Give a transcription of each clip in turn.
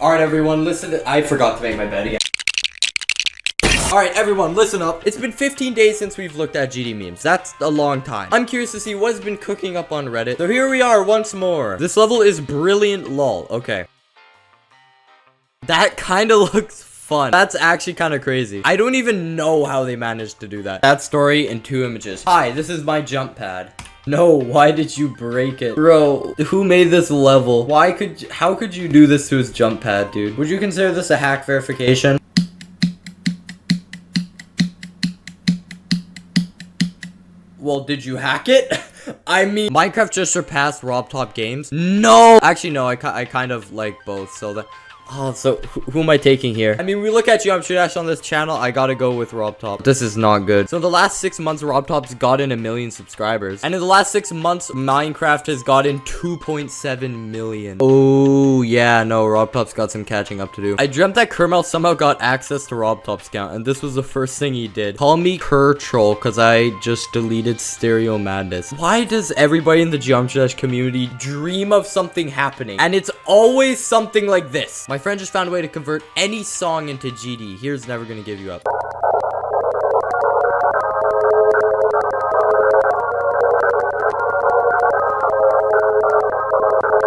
Alright everyone, I forgot to make my bed again. Alright everyone, listen up. It's been 15 days since we've looked at GD memes. That's a long time. I'm curious to see what's been cooking up on Reddit. So here we are once more. This level is brilliant lol. Okay. That kind of looks fun. That's actually kind of crazy. I don't even know how they managed to do that. That story in 2 images. Hi, this is my jump pad. No, why did you break it? Bro, who made this level? How could you do this to his jump pad, dude? Would you consider this a hack verification? Well, did you hack it? I mean, Minecraft just surpassed RobTop games. No! Actually, no, I kind of like both, so that... Oh, so who am I taking here? I mean, we look at Geometry Dash on this channel. I gotta go with RobTop. This is not good. So the last 6 months, RobTop's gotten 1 million subscribers. And in the last 6 months, Minecraft has gotten 2.7 million. Oh, yeah, no, RobTop's got some catching up to do. I dreamt that Kermel somehow got access to RobTop's account, and this was the first thing he did. Call me Troll, because I just deleted Stereo Madness. Why does everybody in the Geometry Dash community dream of something happening? And it's always something like this. My friend just found a way to convert any song into GD. Here's Never Gonna Give You Up.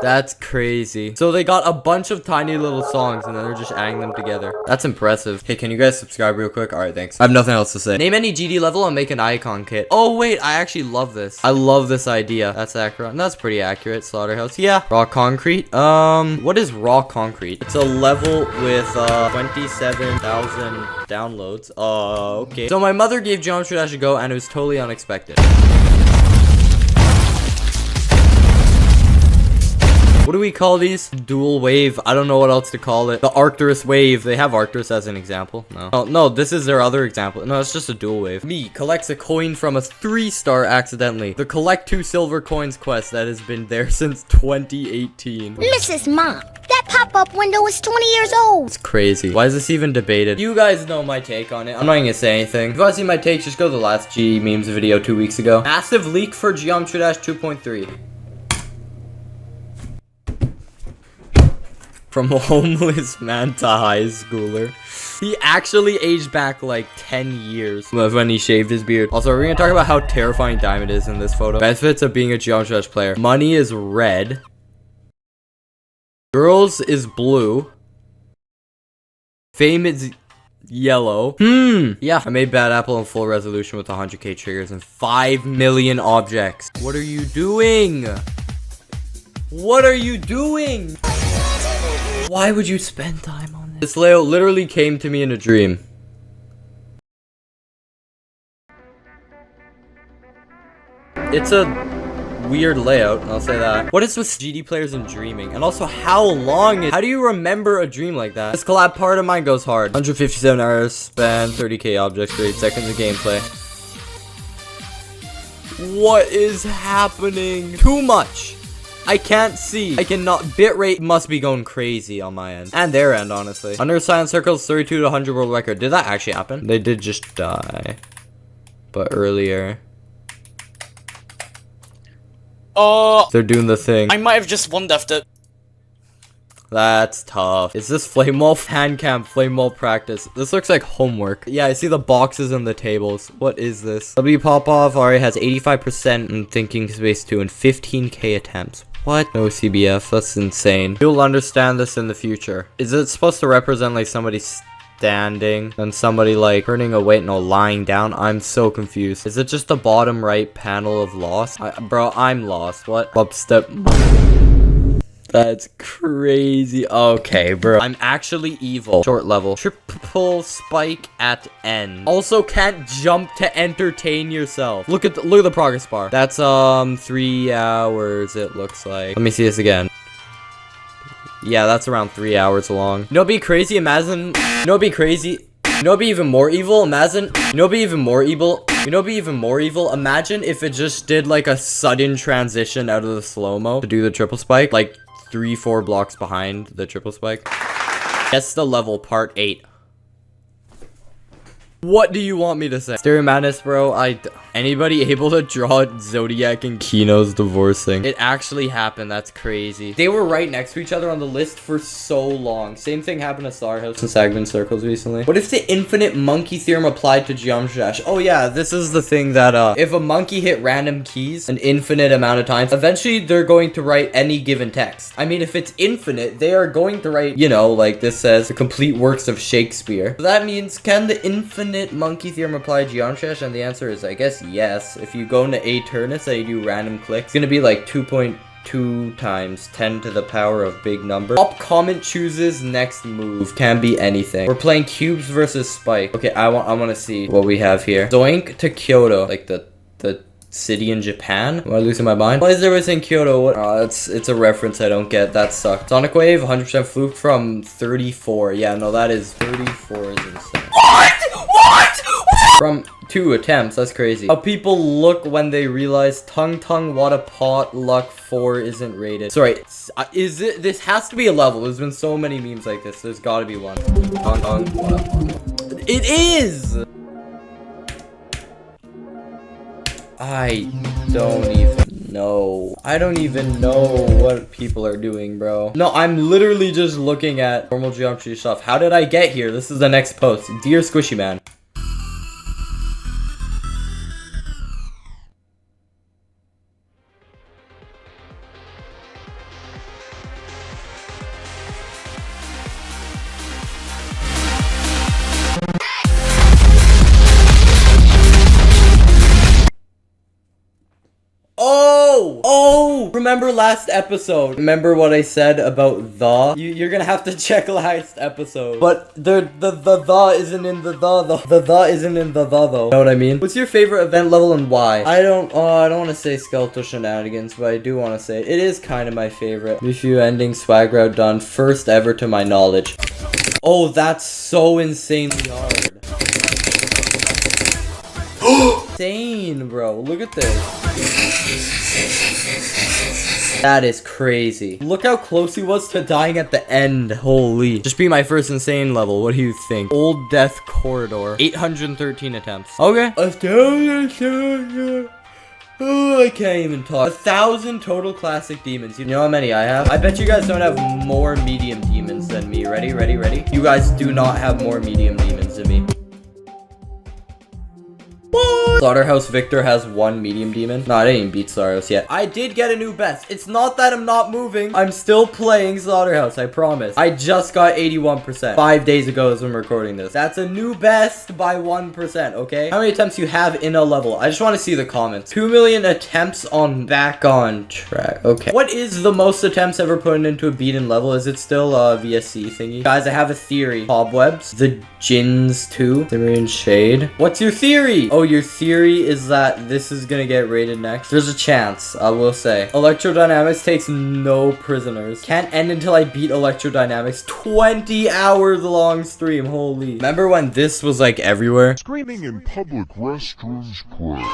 That's crazy. So they got a bunch of tiny little songs and then they're just adding them together. That's impressive. Hey, can you guys subscribe real quick? Alright, thanks. I have nothing else to say. Name any GD level and make an icon kit. Oh, wait. I actually love this. I love this idea. That's accurate. That's pretty accurate. Slaughterhouse. Yeah. Raw concrete. What is raw concrete? It's a level with 27,000 downloads. Okay. So my mother gave Geometry Dash a go and it was totally unexpected. What do we call these? Dual wave. I don't know what else to call it. The Arcturus wave. They have Arcturus as an example. No. Oh, no, this is their other example. No, it's just a dual wave. Me collects a coin from a 3-star accidentally. The collect 2 silver coins quest that has been there since 2018. Mrs. Mom, that pop-up window is 20 years old. It's crazy. Why is this even debated? You guys know my take on it. I'm not gonna say anything. If you want to see my take, just go to the last G memes video 2 weeks ago. Massive leak for Geometry Dash 2.3. From a homeless man to high schooler. He actually aged back like 10 years when he shaved his beard. Also, we're gonna talk about how terrifying Diamond is in this photo. Benefits of being a Geometry Dash player. Money is red. Girls is blue. Fame is yellow. Yeah, I made Bad Apple in full resolution with 100k triggers and 5 million objects. What are you doing? What are you doing? Why would you spend time on this? This layout literally came to me in a dream. It's a weird layout, I'll say that. What is with GD players and dreaming? And also, how do you remember a dream like that? This collab part of mine goes hard. 157 hours span, 30k objects, 30 seconds of gameplay. What is happening? Too much. I can't see. I cannot. Bitrate must be going crazy on my end. And their end, honestly. Under Silent Circles, 32 to 100 world record. Did that actually happen? They did just die. But earlier. They're doing the thing. I might have just one-death'd it. That's tough. Is this flame wall fan camp flame wall practice? This looks like homework. Yeah, I see the boxes and the tables. What is this? W Popov already has 85% in thinking space 2 and 15k attempts. What? No CBF. That's insane. You'll understand this in the future. Is it supposed to represent like somebody standing and somebody like turning away? No, lying down. I'm so confused. Is it just the bottom right panel of lost? Bro, I'm lost. What? Upstep. That's crazy. Okay, bro. I'm actually evil. Short level. Triple spike at N. Also can't jump to entertain yourself. Look at the progress bar. That's 3 hours it looks like. Let me see this again. Yeah, that's around 3 hours long. You know what'd be crazy? Imagine. You know what'd be crazy? You know what'd be even more evil? Imagine. You know what'd be even more evil? You know what'd be even more evil? Imagine if it just did like a sudden transition out of the slow-mo to do the triple spike. Like 3-4 blocks behind the triple spike. Guess the level part 8. What do you want me to say? Stereo Madness, bro. Anybody able to draw Zodiac and Kino's divorcing? It actually happened. That's crazy. They were right next to each other on the list for so long. Same thing happened to Slaughterhouse and Sagman Circles recently. What if the infinite monkey theorem applied to Geometry Dash? Oh yeah, this is the thing that if a monkey hit random keys an infinite amount of times, eventually they're going to write any given text. I mean, if it's infinite, they are going to write, you know, like this says, the complete works of Shakespeare. So that means, can the infinite monkey theorem apply to Geometry Dash? And the answer is, I guess, yes. If you go into Aternus and you do random clicks, it's gonna be like 2.2 times 10 to the power of big number. Top comment chooses next move. Can be anything. We're playing cubes versus Spike. Okay, I want to see what we have here. Zoink to Kyoto, like the city in Japan. Am I losing my mind? Why is there in Kyoto? What? It's a reference I don't get. That sucked. Sonic Wave, 100% fluke from 34. Yeah, no, that is 34 is insane. What? From 2 attempts. That's crazy. How people look when they realize Tung What a Pot Luck 4 isn't rated. Sorry, is it? This has to be a level. There's been so many memes like this. There's got to be one. Tung What a Pot. It is. I don't even know. I don't even know what people are doing, bro. No, I'm literally just looking at normal geometry stuff. How did I get here? This is the next post. Dear SquishyMan. Oh, remember last episode? Remember what I said about the? You're gonna have to check last episode. But the isn't in the isn't in the though. Know what I mean? What's your favorite event level and why? I don't want to say skeletal shenanigans, but I do want to say it is kind of my favorite. Review ending swag route done, first ever to my knowledge. Oh, that's so insanely hard. Insane, bro. Look at this. That is crazy. Look how close he was to dying at the end. Holy. Just be my first insane level. What do you think? Old Death Corridor. 813 attempts. Okay. Oh, I can't even talk. 1,000 total classic demons. You know how many I have? I bet you guys don't have more medium demons than me. Ready? You guys do not have more medium demons than me. Slaughterhouse Victor has 1 medium demon. No, I didn't even beat Slaughterhouse yet. I did get a new best. It's not that I'm not moving. I'm still playing Slaughterhouse, I promise. I just got 81%. 5 days ago is when I'm recording this. That's a new best by 1%, okay? How many attempts you have in a level? I just want to see the comments. 2 million attempts on back on track. Okay. What is the most attempts ever put into a beaten level? Is it still a VSC thingy? Guys, I have a theory. Cobwebs. The Jins 2. Cimmerian Shade. What's your theory? Oh, your theory is that this is gonna get rated next. There's a chance, I will say. Electrodynamics takes no prisoners. Can't end until I beat Electrodynamics. 20 hours long stream, holy. Remember when this was like everywhere? Screaming in public restrooms, play.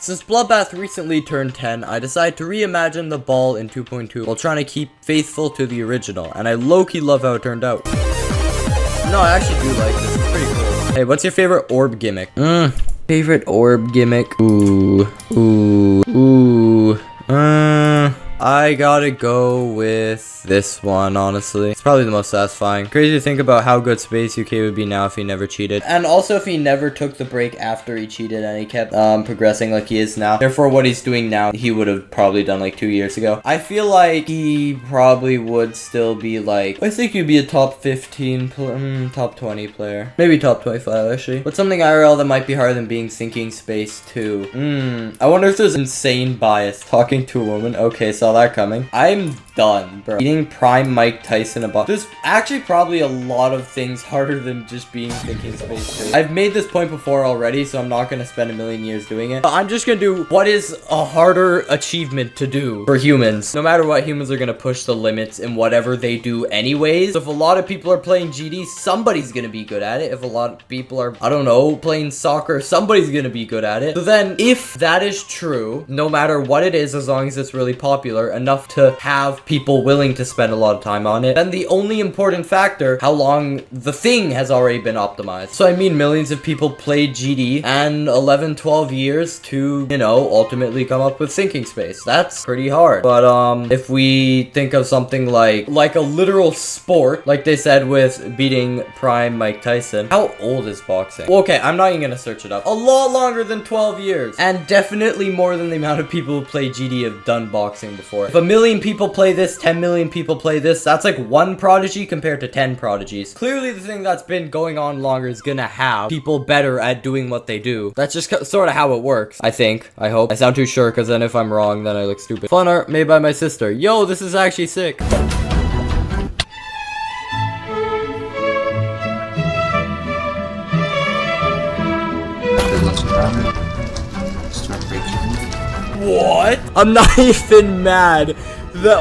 Since Bloodbath recently turned 10, I decided to reimagine the ball in 2.2 while trying to keep faithful to the original, and I low-key love how it turned out. No, I actually do like this. It's pretty cool. Hey, what's your favorite orb gimmick? Favorite orb gimmick? I gotta go with this one, honestly. It's probably the most satisfying. Crazy to think about how good Space UK would be now if he never cheated. And also if he never took the break after he cheated and he kept progressing like he is now. Therefore, what he's doing now, he would have probably done like 2 years ago. I feel like he probably would still be like, I think he'd be a top 15, top 20 player. Maybe top 25, actually. But something IRL that might be harder than being Sinking Space 2. I wonder if there's insane bias. Talking to a woman. Okay, saw that coming. I'm done, bro. Eating prime Mike Tyson a box. There's actually probably a lot of things harder than just being Thinking Space 2. I've made this point before already, so I'm not gonna spend a million years doing it. But I'm just gonna do what is a harder achievement to do for humans. No matter what, humans are gonna push the limits in whatever they do anyways. So if a lot of people are playing GD, somebody's gonna be good at it. If a lot of people are, I don't know, playing soccer, somebody's gonna be good at it. So then, if that is true, no matter what it is, as long as it's really popular, enough to have people willing to spend a lot of time on it. Then the only important factor, how long the thing has already been optimized. So I mean, millions of people played GD and 11, 12 years to, you know, ultimately come up with sinking space. That's pretty hard. But if we think of something like a literal sport, like they said with beating Prime Mike Tyson, how old is boxing? Well, okay, I'm not even gonna search it up. A lot longer than 12 years. And definitely more than the amount of people who play GD have done boxing before. If 1 million people play this, 10 million people play this, that's like 1 prodigy compared to 10 prodigies. Clearly the thing that's been going on longer is gonna have people better at doing what they do. That's just sort of how it works, I think. I hope. I sound too sure, because then if I'm wrong, then I look stupid. Fun art made by my sister. Yo, this is actually sick. What? I'm not even mad. That